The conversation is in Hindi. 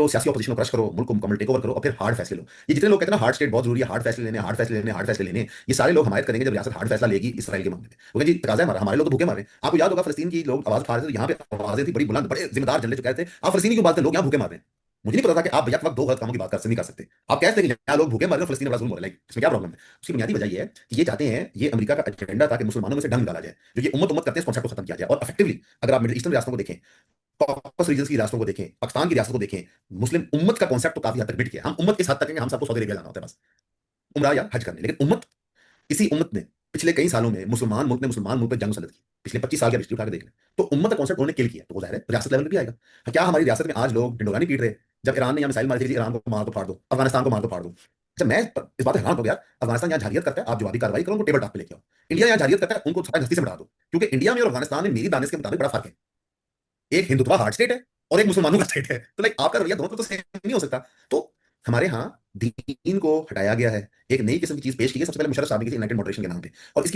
तो सियासी ऑपोजिशन को क्रश करो, मुल्क को मुकम्मल टेक ओवर करो और फिर हार्ड फैसले लो। ये जितने लोग कहते हैं ना हार्ड स्टेट बहुत जरूरी है, हार्ड फैसले लेने, हार्ड फैसले लेने, हार्ड फैसले लेने, ये सारे लोग हमायत करेंगे जब रियासत हार्ड फैसला लेगी इसराइल के मामले में। क्योंकि जी तकाजा है हमारा, हमारे लोग तो भूखे मर रहे हैं। आपको याद होगा फलस्तीन की लोग आवाज उठा रहे थे, यहाँ पे आवाजें थी बड़ी बुलंद, बड़े जिम्मेदार जनरल जो कहते थे आप फलस्तीनी क्यों बात करते हैं, लोग यहाँ भूखे मर रहे हैं। मुझे नहीं पता था कि आप यक वक्त दो गलत कामों की बात नहीं कर सकते। आप कहते हैं कि यहाँ लोग भूखे मर रहे हैं, फलस्तीन में बड़ा जुल्म हो रहा है, इसमें क्या प्रॉब्लम है। उसकी बुनियादी वजह ये है कि ये चाहते हैं, ये अमेरिका का एजेंडा था कि मुसलमानों में से ढंग निकाला जाए, जो ये उम्मत करते हैं इस कॉन्सेप्ट को खत्म किया जाए। और इफेक्टिवली अगर आप मिडिल ईस्टर्न रियासतों को देखें, कॉकस रीजन की रियासतों को देखें, पाकिस्तान की रियासतों को देखें, मुस्लिम उम्मत का कॉन्सेप्ट तो काफी हद तक मिट गया। हम उम्मत इस हद तक है कि हम सबको सऊदी अरेबिया जाना होता है बस उमरा या हज करने, लेकिन उम्मत, इसी उम्मत ने पिछले कई सालों में मुसलमान मुल्क ने मुसलमान मुल्क पर जंग मुसल्लत की। पिछले 25 साल की हिस्ट्री उठा के देख लें तो उम्मत का कॉन्सेप्ट उन्होंने किल किया, तो वो जाहिर है रियासत लेवल पे भी आएगा। क्या हमारी रियासत में आज लोग ढिंडोरा नहीं पीट रहे जब ईरान ने यहाँ मिसाइल मारी थी, ईरान को मार दो फाड़ दो, अफगानिस्तान को मार दो फाड़ दो। अच्छा मैं इस बात हैरान हो गया, अफगानिस्तान यहाँ जारियत करता है, आप जवाबी कार्रवाई करो, उनको टेबल टॉप पे लेके आओ। इंडिया यहाँ जारियत करता है, उनको सत्ता हस्ती से बढ़ा दो। क्योंकि इंडिया में और अफगानिस्तान में मेरी दानिश के मुताबिक बड़ा फर्क है। एक हिंदुत्व हार्ड स्टेट है और एक मुसलमानों का स्टेट है, तो लाइक आपका रवैया दोनों पे तो सेम नहीं हो सकता। तो हमारे यहाँ दीन को हटाया गया है, एक नई किस्म की चीज पेश की गई सबसे पहले मुशर्रफ साहब ने की थी इनलाइटेड मॉडरेशन के नाम पे, और इसकी